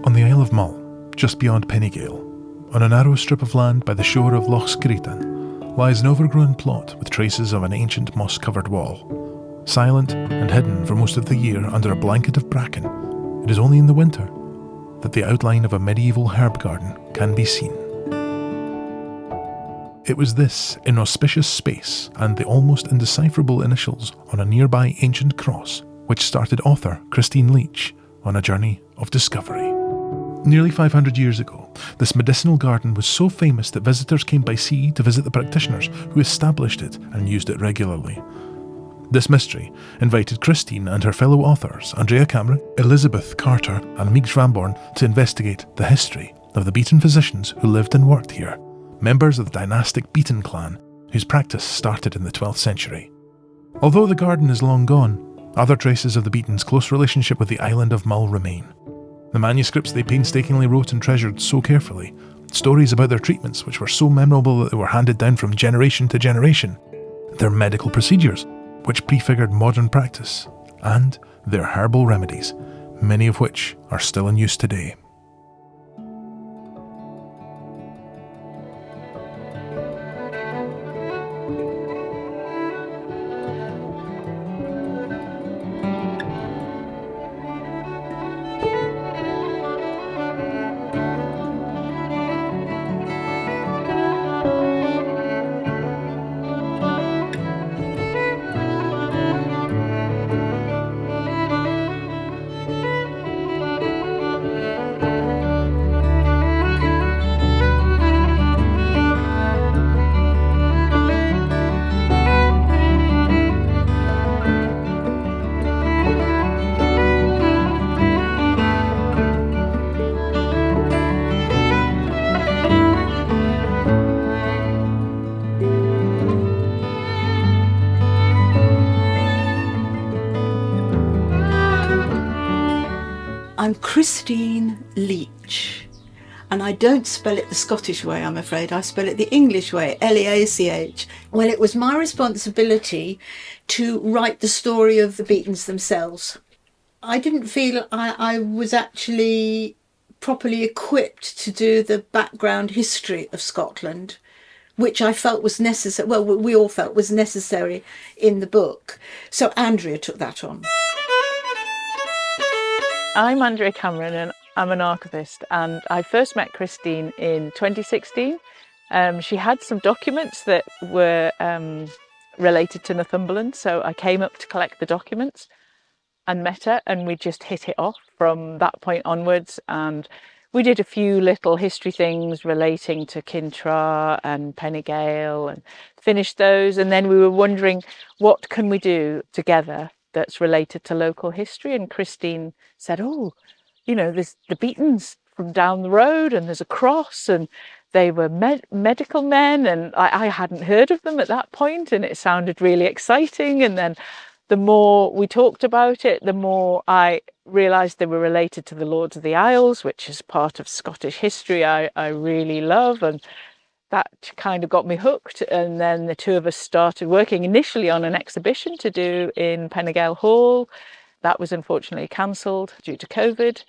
On the Isle of Mull, just beyond Pennygale, on a narrow strip of land by the shore of Loch Scritan, lies an overgrown plot with traces of an ancient moss-covered wall. Silent and hidden for most of the year under a blanket of bracken, it is only in the winter that the outline of a medieval herb garden can be seen. It was this inauspicious space and the almost indecipherable initials on a nearby ancient cross which started author Christine Leach on a journey of discovery. Nearly 500 years ago, this medicinal garden was so famous that visitors came by sea to visit the practitioners who established it and used it regularly. This mystery invited Christine and her fellow authors, Andrea Cameron, Elizabeth, Carter and Miek Zwamborn, to investigate the history of the Beaton physicians who lived and worked here, members of the dynastic Beaton clan, whose practice started in the 12th century. Although the garden is long gone, other traces of the Beatons' close relationship with the island of Mull remain. The manuscripts they painstakingly wrote and treasured so carefully, stories about their treatments which were so memorable that they were handed down from generation to generation, their medical procedures which prefigured modern practice, and their herbal remedies, many of which are still in use today. I'm Christine Leach, and I don't spell it the Scottish way, I'm afraid. I spell it the English way, Leach. Well, it was my responsibility to write the story of the Beatons themselves. I didn't feel I was actually properly equipped to do the background history of Scotland, which I felt was necessary, well, we all felt was necessary in the book. So Andrea took that on. I'm Andrea Cameron and I'm an archivist, and I first met Christine in 2016. She had some documents that were related to Northumberland, so I came up to collect the documents and met her, and we just hit it off from that point onwards, and we did a few little history things relating to Kintra and Pennygale and finished those, and then we were wondering what can we do together that's related to local history. And Christine said, oh, you know, there's the Beatons from down the road and there's a cross, and they were medical men, and I hadn't heard of them at that point, and it sounded really exciting. And then the more we talked about it, the more I realised they were related to the Lords of the Isles, which is part of Scottish history I really love, and that kind of got me hooked. And then the two of us started working initially on an exhibition to do in Pennygale Hall. That was unfortunately cancelled due to COVID.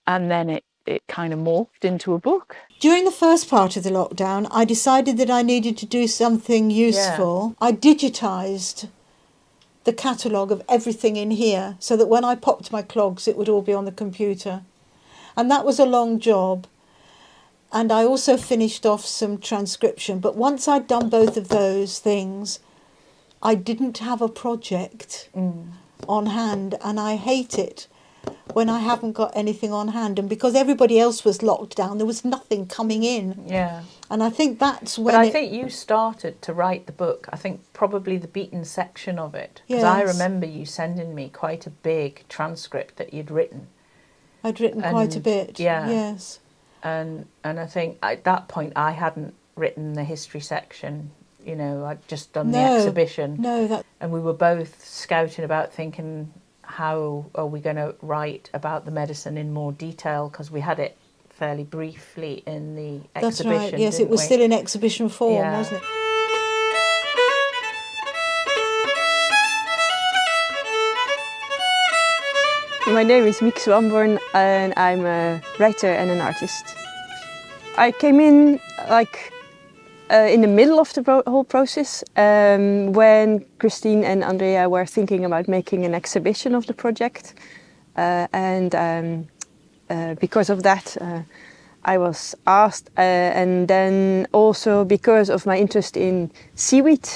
And then it kind of morphed into a book. During the first part of the lockdown, I decided that I needed to do something useful. Yeah. I digitised the catalogue of everything in here so that when I popped my clogs, it would all be on the computer. And that was a long job. And I also finished off some transcription. But once I'd done both of those things, I didn't have a project on hand. And I hate it when I haven't got anything on hand. And because everybody else was locked down, there was nothing coming in. Yeah. And I think that's when But I think you started to write the book. I think probably the Beaton section of it. Because I remember you sending me quite a big transcript that you'd written. I'd written quite a bit. Yeah. Yes. And I think at that point I hadn't written the history section, you know, I'd just done the exhibition. And we were both scouting about thinking, how are we going to write about the medicine in more detail? Because we had it fairly briefly in the exhibition. That's right, yes, it was still in exhibition form, wasn't it? My name is Miek Zwamborn and I'm a writer and an artist. I came in in the middle of the whole process when Christine and Andrea were thinking about making an exhibition of the project. Because of that, I was asked, and then also because of my interest in seaweed,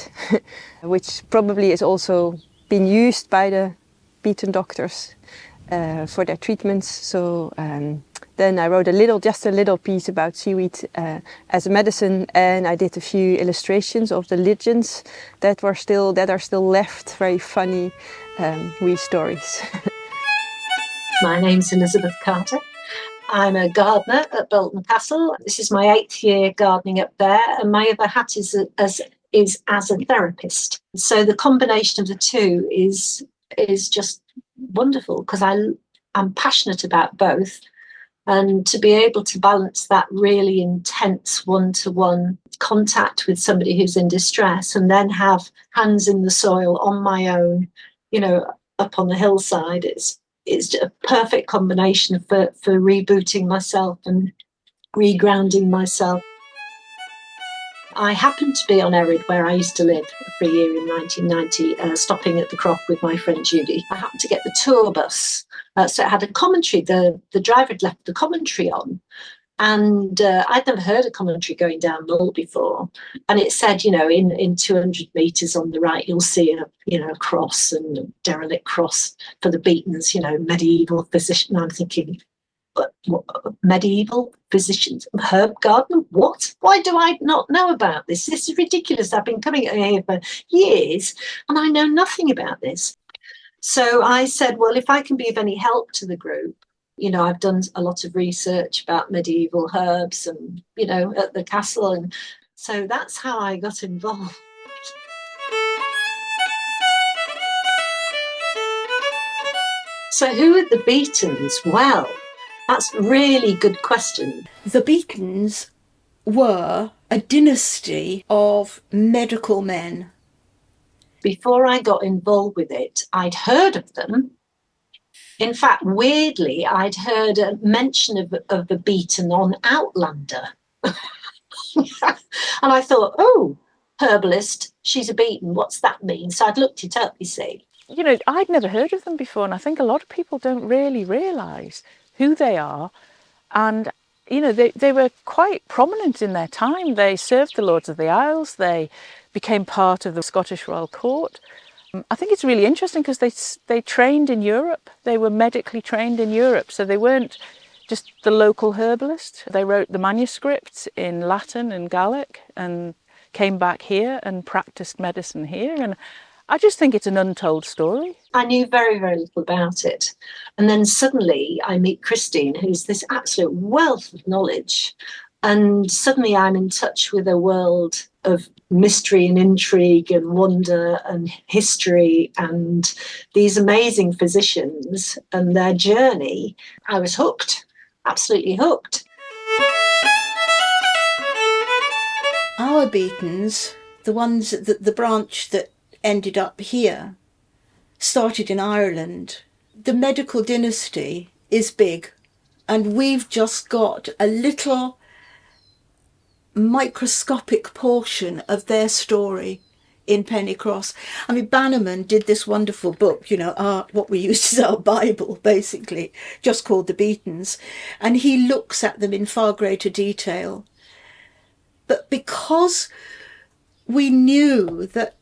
which probably is also been used by the Beaton doctors for their treatments. So then I wrote just a little piece about seaweed as a medicine, and I did a few illustrations of the legends that are still left, very funny wee stories. My name's Elizabeth Carter. I'm a gardener at Birlinn Castle. This is my 8th year gardening up there, and my other hat is as a therapist. So the combination of the two is just wonderful, because I'm passionate about both, and to be able to balance that really intense one-to-one contact with somebody who's in distress, and then have hands in the soil on my own, up on the hillside, it's a perfect combination for rebooting myself and regrounding myself. I happened to be on Erid, where I used to live for a year in 1990, stopping at the Croft with my friend Judy. I happened to get the tour bus, so it had a commentary. The driver had left the commentary on, and I'd never heard a commentary going down Mull before. And it said, in 200 metres on the right, you'll see a cross, and a derelict cross for the Beatons, medieval physician. And I'm thinking, what, medieval physicians, herb garden? What? Why do I not know about this? This is ridiculous. I've been coming here for years and I know nothing about this. So I said, well, if I can be of any help to the group, I've done a lot of research about medieval herbs and, at the castle. And so that's how I got involved. So who are the Beatons? Well, that's a really good question. The Beatons were a dynasty of medical men. Before I got involved with it, I'd heard of them. In fact, weirdly, I'd heard a mention of the Beaton on Outlander. And I thought, oh, herbalist, she's a Beaton, what's that mean? So I'd looked it up, you see. I'd never heard of them before, and I think a lot of people don't really realise who they are. And, they were quite prominent in their time. They served the Lords of the Isles. They became part of the Scottish Royal Court. I think it's really interesting because they trained in Europe. They were medically trained in Europe, so they weren't just the local herbalist. They wrote the manuscripts in Latin and Gaelic and came back here and practiced medicine here. And I just think it's an untold story. I knew very, very little about it. And then suddenly I meet Christine, who's this absolute wealth of knowledge. And suddenly I'm in touch with a world of mystery and intrigue and wonder and history and these amazing physicians and their journey. I was hooked, absolutely hooked. Our Beatons, the ones that the branch that ended up here, started in Ireland. The medical dynasty is big, and we've just got a little microscopic portion of their story in Pennycross. I mean, Bannerman did this wonderful book, what we used as our Bible, basically, just called The Beatons, and he looks at them in far greater detail. But because we knew that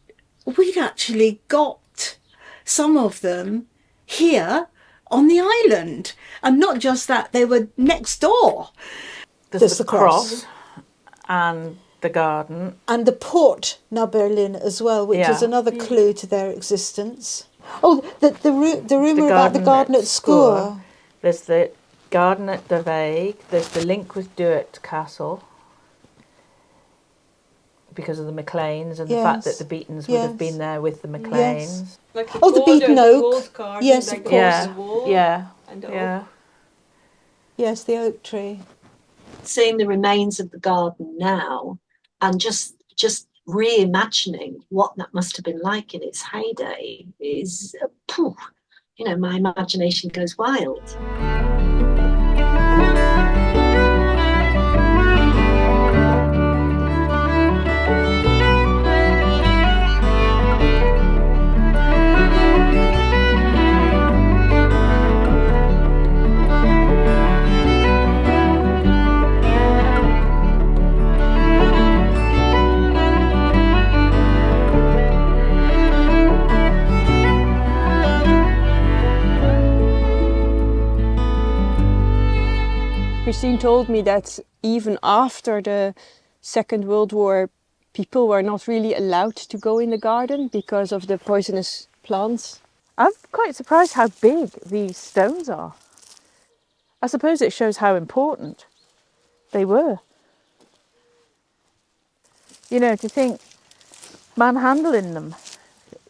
we'd actually got some of them here on the island, and not just that, they were next door. There's the cross and the garden. And the port, now Birlinn as well, which is another clue to their existence. Oh, the rumour about the garden at Score. There's the garden at the Vague. There's the link with Duet Castle, because of the MacLeans and the fact that the Beatons would have been there with the MacLeans. Yes. The Beaton Oak. Yes, of course. Yes, the oak tree. Seeing the remains of the garden now and just reimagining what that must have been like in its heyday is my imagination goes wild. Christine told me that even after the Second World War, people were not really allowed to go in the garden because of the poisonous plants. I'm quite surprised how big these stones are. I suppose it shows how important they were. To think manhandling them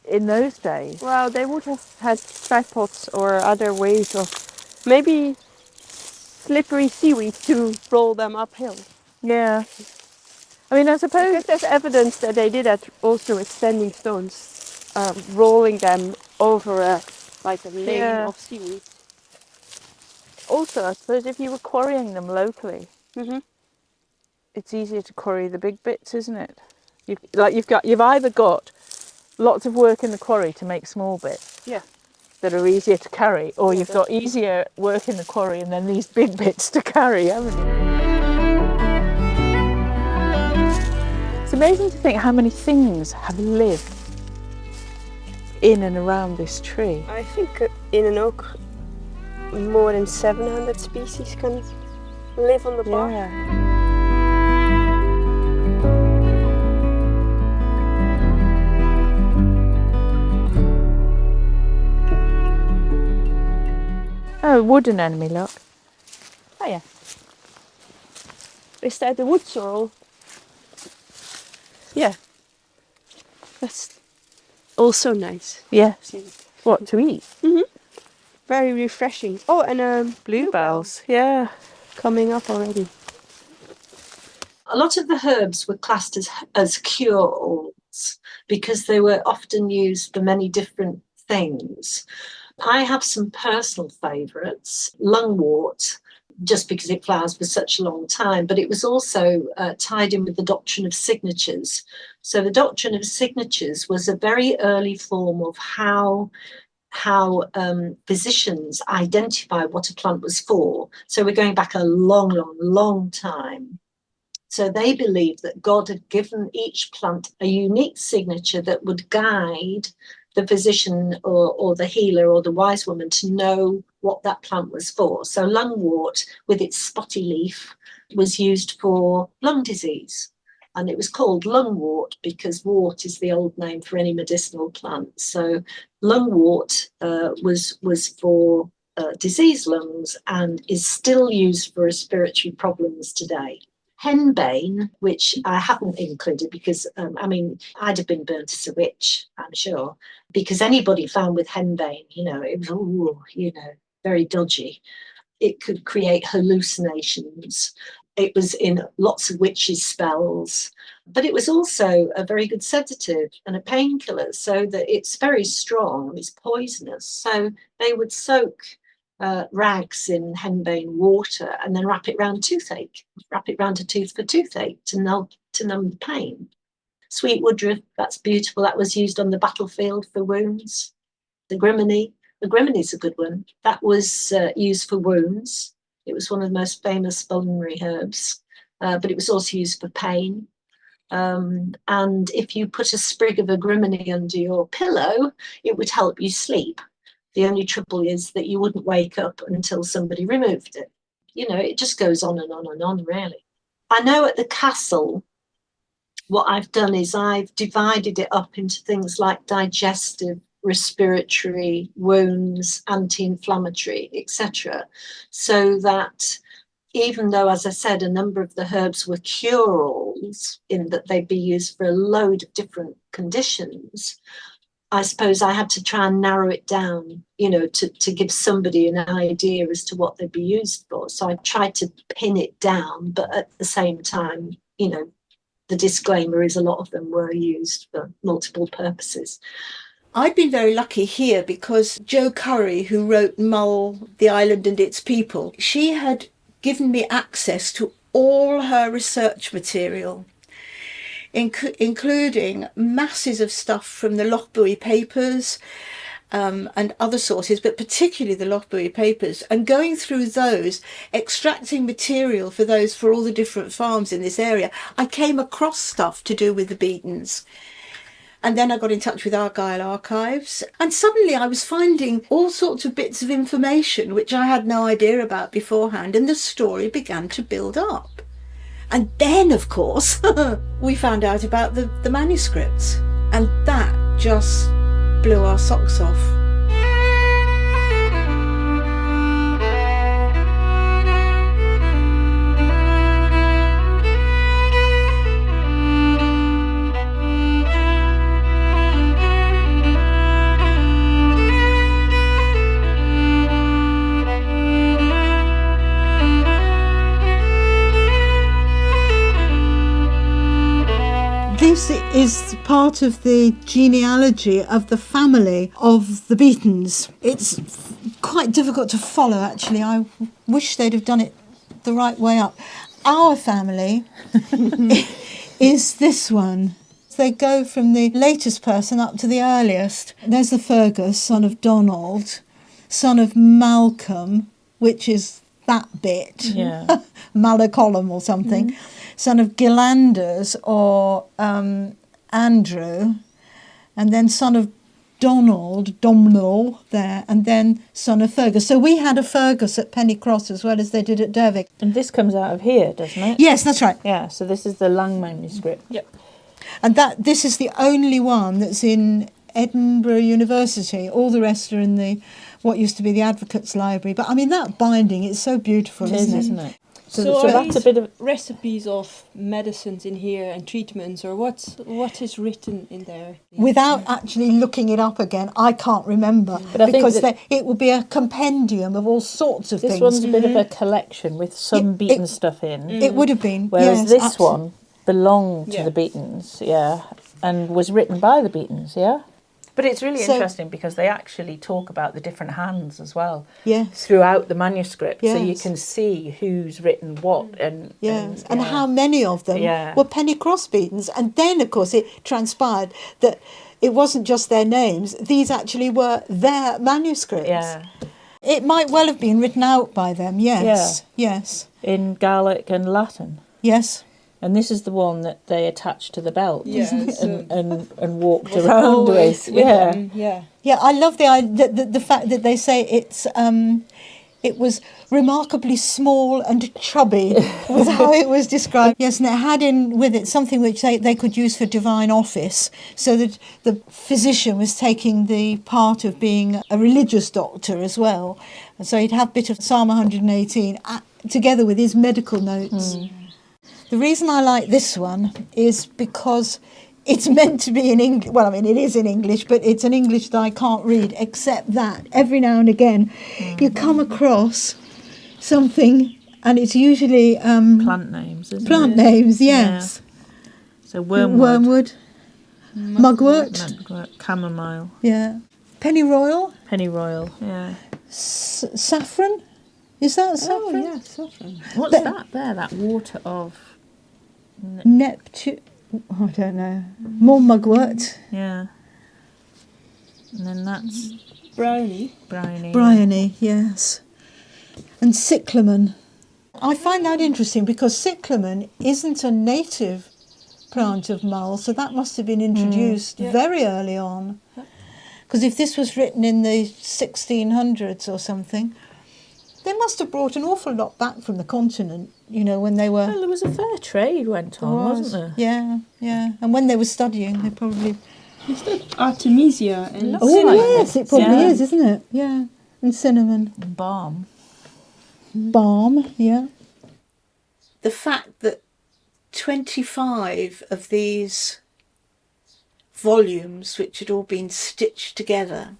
in those days. Well, they would have had tripods or other ways of maybe slippery seaweed to roll them uphill. Yeah. I suppose... Because there's evidence that they did that also with standing stones, rolling them over a lane of seaweed. Also, I suppose if you were quarrying them locally, it's easier to quarry the big bits, isn't it? You've either got lots of work in the quarry to make small bits that are easier to carry, or you've got easier work in the quarry and then these big bits to carry, haven't you? It's amazing to think how many things have lived in and around this tree. I think in an oak, more than 700 species can live on the bark. Yeah. Oh, wooden enemy, look. Oh yeah. Is that the wood sorrel? Yeah. That's also nice. Yeah. What, to eat? Very refreshing. Oh, and Bluebells, yeah. Coming up already. A lot of the herbs were classed as cure-alls because they were often used for many different things. I have some personal favourites. Lungwort, just because it flowers for such a long time, but it was also tied in with the doctrine of signatures. So the doctrine of signatures was a very early form of how physicians identify what a plant was for. So we're going back a long, long, long time. So they believed that God had given each plant a unique signature that would guide the physician or the healer or the wise woman to know what that plant was for. So lungwort, with its spotty leaf, was used for lung disease. And it was called lungwort because wort is the old name for any medicinal plant. So lungwort was for diseased lungs and is still used for respiratory problems today. Henbane, which I haven't included because, I'd have been burnt as a witch, I'm sure, because anybody found with henbane, it was, very dodgy. It could create hallucinations. It was in lots of witches' spells, but it was also a very good sedative and a painkiller, so that it's very strong, it's poisonous. So they would soak rags in henbane water and then wrap it around a tooth for toothache to numb the pain. Sweet woodruff, that's beautiful. That was used on the battlefield for wounds. The griminy is a good one. That was used for wounds. It was one of the most famous pulmonary herbs, but it was also used for pain. And if you put a sprig of a griminy under your pillow, it would help you sleep. The only trouble is that you wouldn't wake up until somebody removed it. It just goes on and on and on, really. I know at the castle, what I've done is I've divided it up into things like digestive, respiratory, wounds, anti-inflammatory, etc. So that even though, as I said, a number of the herbs were cure-alls in that they'd be used for a load of different conditions, I suppose I had to try and narrow it down, to give somebody an idea as to what they'd be used for. So I tried to pin it down, but at the same time, the disclaimer is a lot of them were used for multiple purposes. I'd been very lucky here because Jo Curry, who wrote Mull, The Island and Its People, she had given me access to all her research material, including masses of stuff from the Lochbuie papers and other sources, but particularly the Lochbuie papers, and going through those, extracting material for all the different farms in this area. I came across stuff to do with the Beatons. And then I got in touch with Argyll Archives, and suddenly I was finding all sorts of bits of information which I had no idea about beforehand, and the story began to build up. And then, of course, we found out about the manuscripts, and that just blew our socks off. This is part of the genealogy of the family of the Beatons. It's quite difficult to follow, actually. I wish they'd have done it the right way up. Our family is this one. They go from the latest person up to the earliest. There's the Fergus, son of Donald, son of Malcolm, which is that bit, Malacolm or something, son of Gillanders or Andrew, and then son of Domhnall there, and then son of Fergus. So we had a Fergus at Pennycross as well as they did at Dervick. And this comes out of here, doesn't it? Yes, that's right. Yeah, so this is the Lang manuscript. Yep. And this is the only one that's in Edinburgh University. All the rest are in what used to be the Advocates' Library. But I mean, that binding, it's so beautiful, isn't it? So that's a bit of recipes of medicines in here and treatments, or what is written in there? Without actually looking it up again, I can't remember. But I because think it would be a compendium of all sorts of things. This one's a bit of a collection with some Beaton stuff in. It would have been. Whereas yes, this absolutely. one belonged to the Beatons, and was written by the Beatons, But it's really interesting because they actually talk about the different hands as well. Yes. Throughout the manuscript, yes. So you can see who's written what and how many of them were Pennycross Beatons. And then, of course, it transpired that it wasn't just their names; these actually were their manuscripts. Yeah. It might well have been written out by them. Yes. Yeah. Yes. In Gaelic and Latin. Yes. And this is the one that they attached to the belt and walked was around with. Them, Yeah, I love the fact that they say it was remarkably small and chubby was how it was described. Yes, and it had in with it something which they could use for divine office, so that the physician was taking the part of being a religious doctor as well. And so he'd have a bit of Psalm 118 together with his medical notes. The reason I like this one is because it's meant to be in English. Well, I mean, it is in English, but it's an English that I can't read, except that every now and again you come across something, and it's usually... plant names, isn't it? Plant names, yes. Yeah. So wormwood. Mugwort. Chamomile. Yeah. Pennyroyal. Pennyroyal, yeah. Saffron. Is that saffron? Oh, yeah, saffron. What's that there? That water of... Neptune. I don't know. More mugwort. Yeah. And then that's... Brownie. Bryony, yes. And cyclamen. I find that interesting because cyclamen isn't a native plant of Mull, so that must have been introduced very early on. Because if this was written in the 1600s or something, they must have brought an awful lot back from the continent, when they were... Well, there was a fair trade went on, wasn't there? Yeah, yeah. And when they were studying, they probably... Is that Artemisia and cinnamon? Yes, it probably is, isn't it? Yeah. And cinnamon. And balm. Balm, yeah. The fact that 25 of these volumes, which had all been stitched together,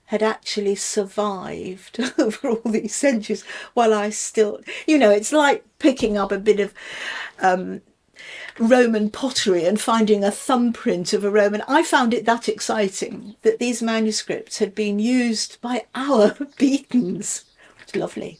had actually survived over all these centuries, while I still... it's like picking up a bit of Roman pottery and finding a thumbprint of a Roman. I found it that exciting that these manuscripts had been used by our Beatons. It's lovely.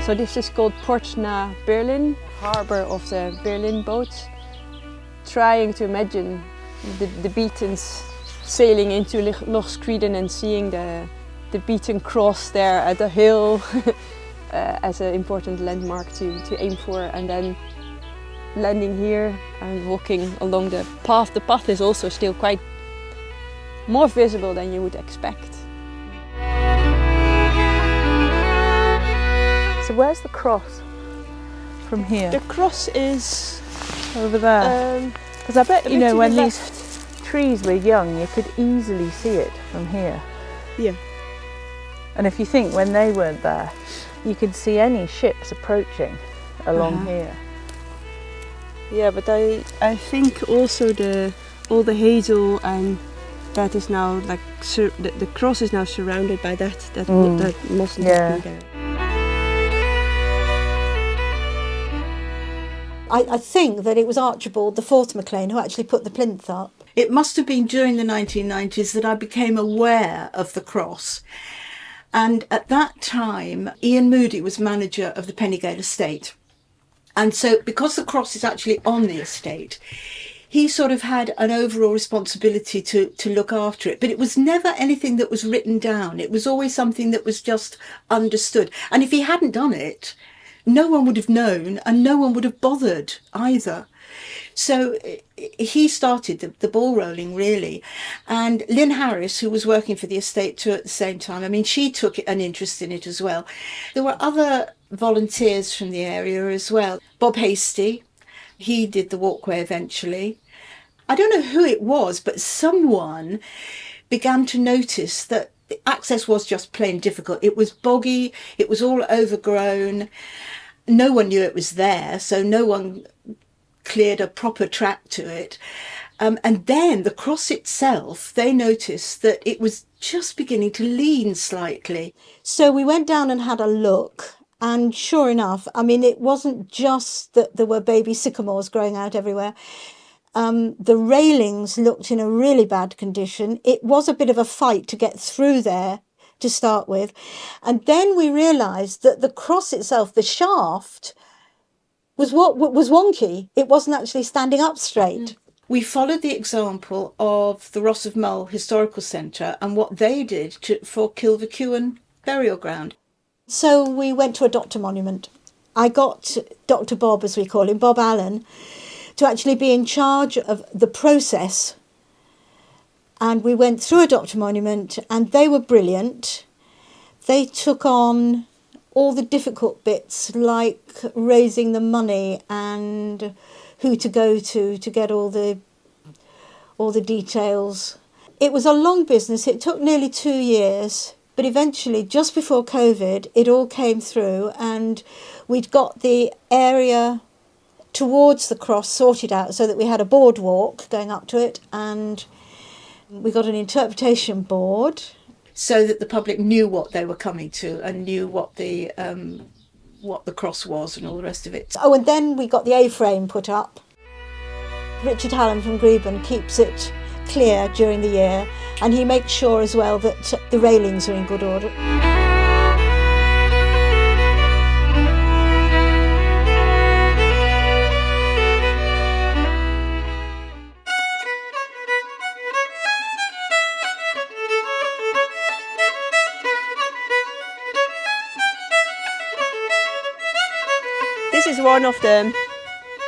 So this is called Port na Birlinn, harbour of the Birlinn boats. Trying to imagine the Beatons sailing into Loch Screeden and seeing the Beaton cross there at the hill as an important landmark to aim for, and then landing here and walking along the path. The path is also still quite more visible than you would expect. So where's the cross from here? The cross is Over there? Because I bet, you know, when these trees were young, you could easily see it from here. Yeah. And if you think when they weren't there, you could see any ships approaching along here. Yeah, but I think also all the hazel and that is now like the cross is now surrounded by that mustn't have been there. I think that it was Archibald, the fourth MacLean, who actually put the plinth up. It must have been during the 1990s that I became aware of the cross. And at that time, Ian Moody was manager of the Pennygale estate. And so because the cross is actually on the estate, he sort of had an overall responsibility to look after it. But it was never anything that was written down. It was always something that was just understood. And if he hadn't done it, no one would have known and no one would have bothered either. So he started the ball rolling, really. And Lynn Harris, who was working for the estate too at the same time, I mean, she took an interest in it as well. There were other volunteers from the area as well. Bob Hasty, he did the walkway eventually. I don't know who it was, but someone began to notice that the access was just plain difficult. It was boggy, it was all overgrown. No one knew it was there, so no one cleared a proper track to it. And then the cross itself, they noticed that it was just beginning to lean slightly. So we went down and had a look. And sure enough, I mean, it wasn't just that there were baby sycamores growing out everywhere. The railings looked in a really bad condition. It was a bit of a fight to get through there to start with. And then we realised that the cross itself, the shaft, was wonky. It wasn't actually standing up straight. We followed the example of the Ross of Mull Historical Centre and what they did for Kilvacuan burial ground. So we went to a doctor monument. I got Dr. Bob, as we call him, Bob Allen, to actually be in charge of the process. And we went through a doctor monument and they were brilliant. They took on all the difficult bits, like raising the money and who to go to get all the details. It was a long business. It took nearly 2 years, but eventually, just before COVID, it all came through and we'd got the area towards the cross sorted out so that we had a boardwalk going up to it, and we got an interpretation board so that the public knew what they were coming to and knew what the cross was and all the rest of it. Oh, and then we got the A-frame put up. Richard Hallam from Greben keeps it clear during the year, and he makes sure as well that the railings are in good order. This is one of the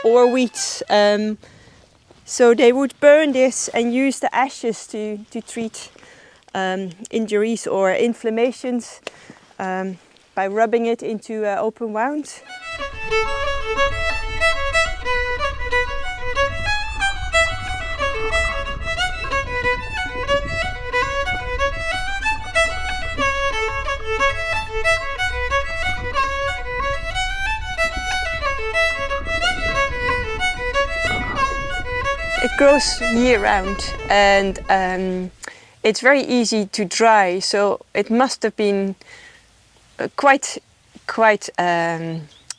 ore wheats. So they would burn this and use the ashes to treat injuries or inflammations by rubbing it into open wounds. It grows year round, and it's very easy to dry, so it must have been quite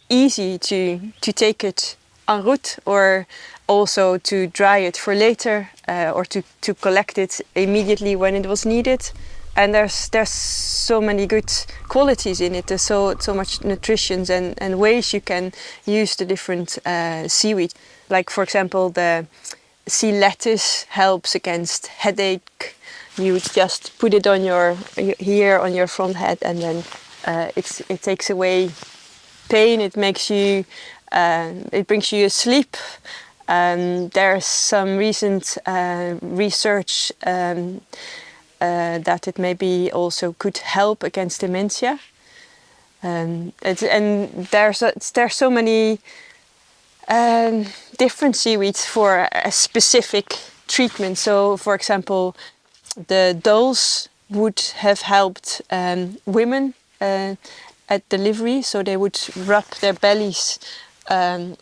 easy to take it en route, or also to dry it for later, or to collect it immediately when it was needed. And there's so many good qualities in it. There's so much nutrition and ways you can use the different seaweed. Like, for example, the sea lettuce helps against headache. You would just put it on your front head, and then it takes away pain. It makes you it brings you asleep. There's some recent research that it maybe also could help against dementia. And there's so many different seaweeds for a specific treatment. So, for example, the dulse would have helped women at delivery, so they would rub their bellies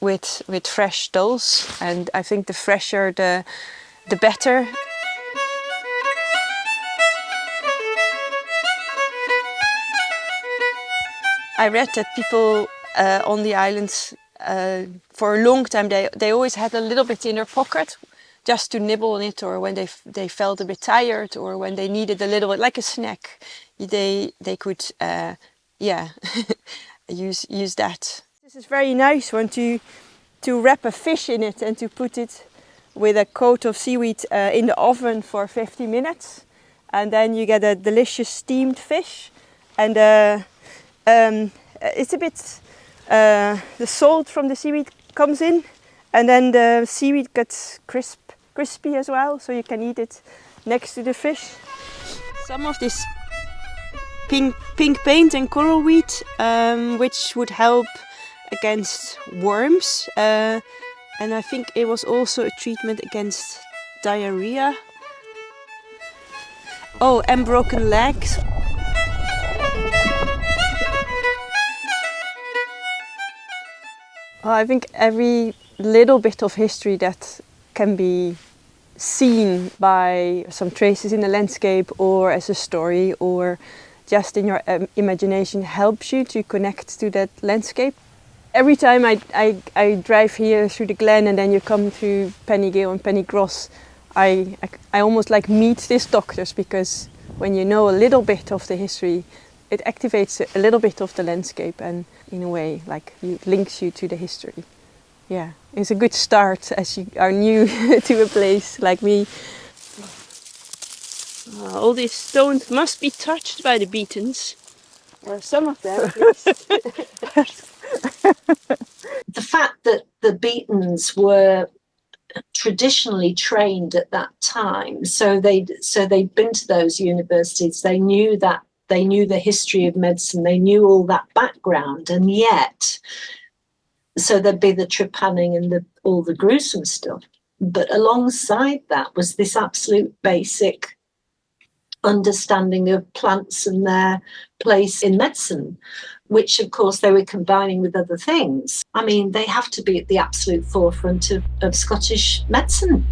with fresh dulse, and I think the fresher the better. I read that people on the islands for a long time they always had a little bit in their pocket just to nibble on it, or when they felt a bit tired, or when they needed a little bit like a snack, they could use that. This is very nice one to wrap a fish in it and to put it with a coat of seaweed in the oven for 50 minutes, and then you get a delicious steamed fish. And it's a bit the salt from the seaweed comes in, and then the seaweed gets crispy as well, so you can eat it next to the fish. Some of this pink paint and coral weed, which would help against worms, and I think it was also a treatment against diarrhea. Oh, and broken legs. I think every little bit of history that can be seen by some traces in the landscape, or as a story, or just in your imagination, helps you to connect to that landscape. Every time I drive here through the glen, and then you come through Pennygale and Pennygross, I almost like meet these doctors, because when you know a little bit of the history, it activates a little bit of the landscape, and in a way like links you to the history. Yeah, it's a good start as you are new to a place like me. All these stones must be touched by the Beatons, or some of them at least. The fact that the Beatons were traditionally trained at that time, so they'd been to those universities, they knew the history of medicine, they knew all that background, and yet, so there'd be the trepanning and all the gruesome stuff, but alongside that was this absolute basic understanding of plants and their place in medicine, which of course they were combining with other things. I mean, they have to be at the absolute forefront of Scottish medicine.